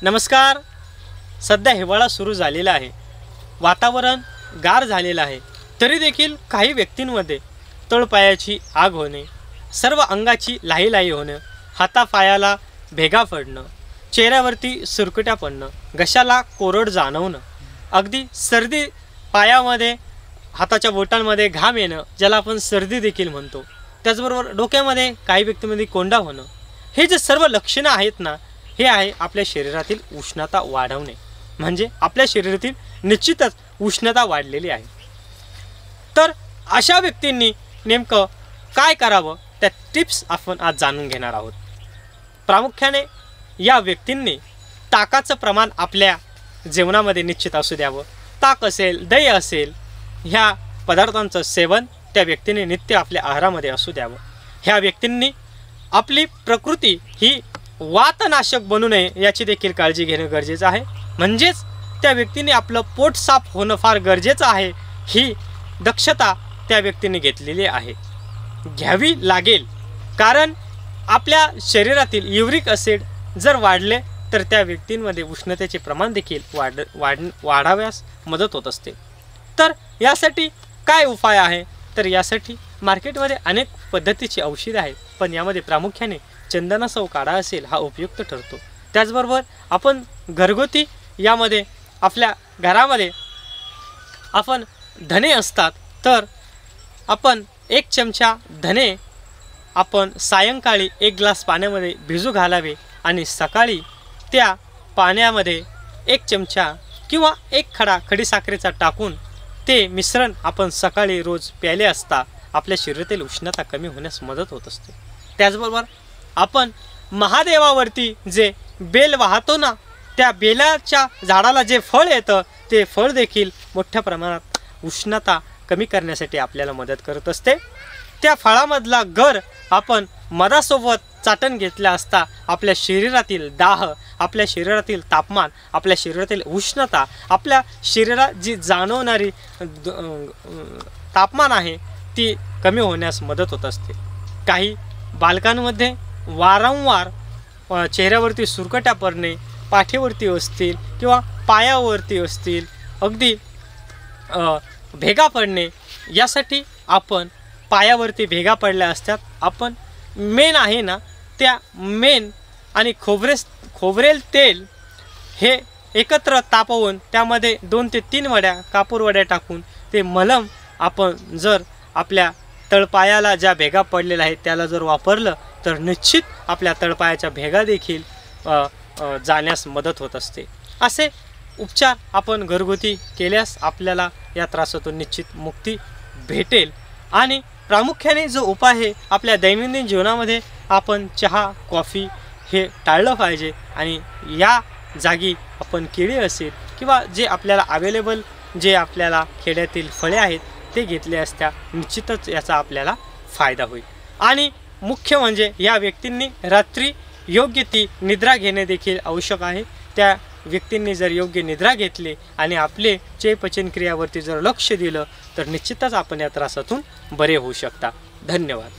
नमस्कार. सध्या हिवाळा सुरू झालेला आहे, वातावरण गार झालेलं आहे. तरी देखील काही व्यक्तींमध्ये तळपायाची आग होणे, सर्व अंगाची लाहीलाही होणं, हातापायाला भेगा पडणं, चेहऱ्यावरती सुरकुत्या पडणं, घशाला कोरड जाणवणं, अगदी सर्दी, पायामध्ये हाताच्या बोटांमध्ये घाम येणं, ज्याला आपण सर्दी देखील म्हणतो. त्याचबरोबर डोक्यामध्ये काही व्यक्तींमध्ये कोंडा होणं, हे जे सर्व लक्षणं आहेत ना, हे आहे आपल्या शरीरातील उष्णता वाढवणे. म्हणजे आपल्या शरीरातील निश्चितच उष्णता वाढलेली आहे. तर अशा व्यक्तींनी नेमकं काय करावं, त्या टिप्स आपण आज जाणून घेणार आहोत. प्रामुख्याने या व्यक्तींनी ताकाचं प्रमाण आपल्या जेवणामध्ये निश्चित असू द्यावं. ताक असेल, दही असेल, ह्या पदार्थांचं सेवन त्या व्यक्तीने नित्य आपल्या आहारामध्ये असू द्यावं. ह्या व्यक्तींनी आपली प्रकृती ही वातनाशक बनू नये याची देखील काळजी घेणं गरजेचं आहे. म्हणजेच त्या व्यक्तीने आपलं पोट साफ होणं फार गरजेचं आहे, ही दक्षता त्या व्यक्तीने घेतलेली आहे, घ्यावी लागेल. कारण आपल्या शरीरातील युरिक ॲसिड जर वाढले तर त्या व्यक्तींमध्ये उष्णतेचे प्रमाण देखील वाढाव्यास मदत होत असते. तर यासाठी काय उपाय आहे, तर यासाठी मार्केटमध्ये अनेक पद्धतीची औषधे आहेत, पण यामध्ये प्रामुख्याने चंदनाचा काढा असेल हा उपयुक्त ठरतो. त्याचबरोबर आपण घरगुती यामध्ये आपल्या घरामध्ये आपण धने असतात, तर आपण 1 चमचा धने आपण सायंकाळी 1 ग्लास पाण्यामध्ये भिजू घालावे आणि सकाळी त्या पाण्यामध्ये 1 चमचा किंवा 1 खडा खडीसाखरेचा टाकून ते मिश्रण आपण सकाळी रोज प्यायले असता आपल्या शरीरातील उष्णता कमी होण्यास मदत होत असते. त्याचबरोबर आपण महादेवावरती जे बेल वाहतो ना, त्या बेलाच्या झाडाला जे फळ येतं ते फळ देखील मोठ्या प्रमाणात उष्णता कमी करण्यासाठी आपल्याला मदत करत असते. त्या फळामधला गर आपण मधासोबत चाटण घेतला असता आपल्या शरीरातील दाह, आपल्या शरीरातील तापमान, आपल्या शरीरातील उष्णता, आपल्या शरीरात जी जाणवणारी तापमान आहे ती कमी होण्यास मदत होत असते. काही बालकांमध्ये वारंवार चेहऱ्यावरती सुरकुत्या पडणे, पाठीवरती असतील किंवा पायावरती असतील, अगदी भेगा पडणे, यासाठी आपण पायावरती भेगा पडल्या असतात, आपण मेण आहे ना, त्या मेण आणि खोबरेल तेल हे एकत्र तापवून त्यामध्ये 2 ते 3 वड्या कापूर वड्या टाकून ते मलम आपण जर आपल्या तळपायाला ज्या भेगा पडलेल्या आहेत त्याला जर वापरलं तर निश्चित आपल्या तळपायाच्या भेगा देखील जाण्यास मदत होत असते. असे उपचार आपण घरगुती केल्यास आपल्याला या त्रासातून निश्चित मुक्ती भेटेल. आणि प्रामुख्याने जो उपाय आहे आपल्या दैनंदिन जीवनामध्ये आपण चहा, कॉफी हे टाळलं पाहिजे आणि या जागी आपण केळी असेल किंवा जे आपल्याला अवेलेबल जे आपल्याला खेड्यातील फळे आहेत ते घेतले असता निश्चितच याचा आपल्याला फायदा होईल. आणि मुख्य म्हणजे या व्यक्तींनी रात्री योग्य ती निद्रा घेणे देखील आवश्यक आहे. त्या व्यक्तींनी जर योग्य निद्रा घेतली आणि आपले चयापचन क्रियावरती जर लक्ष दिलं तर निश्चितच आपण या त्रासातून बरे होऊ शकता. धन्यवाद.